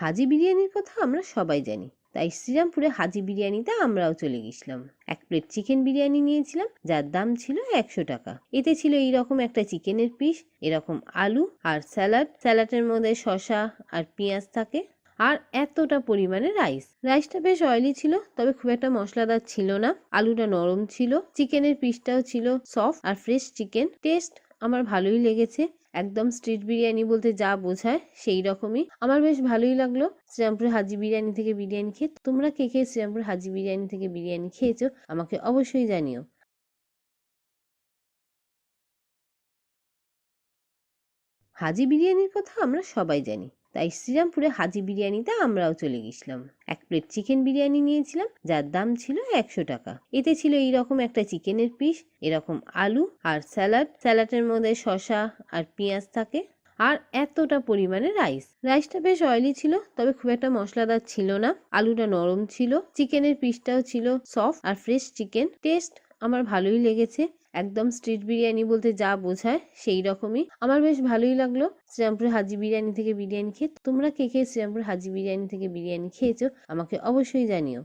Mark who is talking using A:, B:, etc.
A: হাজি বিরিয়ানির কথা আমরা সবাই জানি, তাই শ্রীরামপুরে হাজি বিরিয়ানিতে আমরাও চলে গেছিলাম। এক প্লেট চিকেন বিরিয়ানি নিয়েছিলাম, যার দাম ছিল 100 টাকা। এতে ছিল এইরকম একটা চিকেনের পিস, এরকম আলু আর স্যালাডের মধ্যে শসা আর পেঁয়াজ থাকে, আর এতটা পরিমাণে রাইসটা বেশ অয়েলি ছিল, তবে খুব একটা মশলাদার ছিল না। আলুটা নরম ছিল, চিকেনের পিসটাও ছিল সফট আর ফ্রেশ চিকেন। টেস্ট আমার ভালোই লেগেছে, একদম স্ট্রিট বিরিয়ানি বলতে যা বোঝায় সেই রকমই। আমার বেশ ভালোই লাগলো শ্রীরামপুর হাজি বিরিয়ানি থেকে বিরিয়ানি খেয়ে। তোমরা কে কে শ্রীরামপুর হাজি বিরিয়ানি থেকে বিরিয়ানি খেয়েছো আমাকে অবশ্যই জানিও। হাজি বিরিয়ানির কথা আমরা সবাই জানি, তাই শ্রীরামপুরে হাজি বিরিয়ানিতে আমরাও চলে গেছিলাম। এক প্লেট চিকেন বিরিয়ানি নিয়েছিলাম, যার দাম ছিল 100 টাকা। এতে ছিল এইরকম একটা চিকেনের পিস, এরকম আলু আর স্যালাডের মধ্যে শসা আর পেঁয়াজ থাকে, আর এতটা পরিমাণে রাইসটা বেশ অয়েলি ছিল, তবে খুব একটা মশলাদার ছিল না। আলুটা নরম ছিল, চিকেনের পিসটাও ছিল সফট আর ফ্রেশ চিকেন। টেস্ট আমার ভালোই লেগেছে, একদম স্ট্রিট বিরিয়ানি বলতে যা বোঝায় সেই রকমই। আমার বেশ ভালোই লাগলো শ্রীরামপুর হাজি বিরিয়ানি থেকে বিরিয়ানি খেয়ে। তোমরা কে কে শ্রীরামপুর হাজি বিরিয়ানি থেকে বিরিয়ানি খেয়েছো আমাকে অবশ্যই জানিও।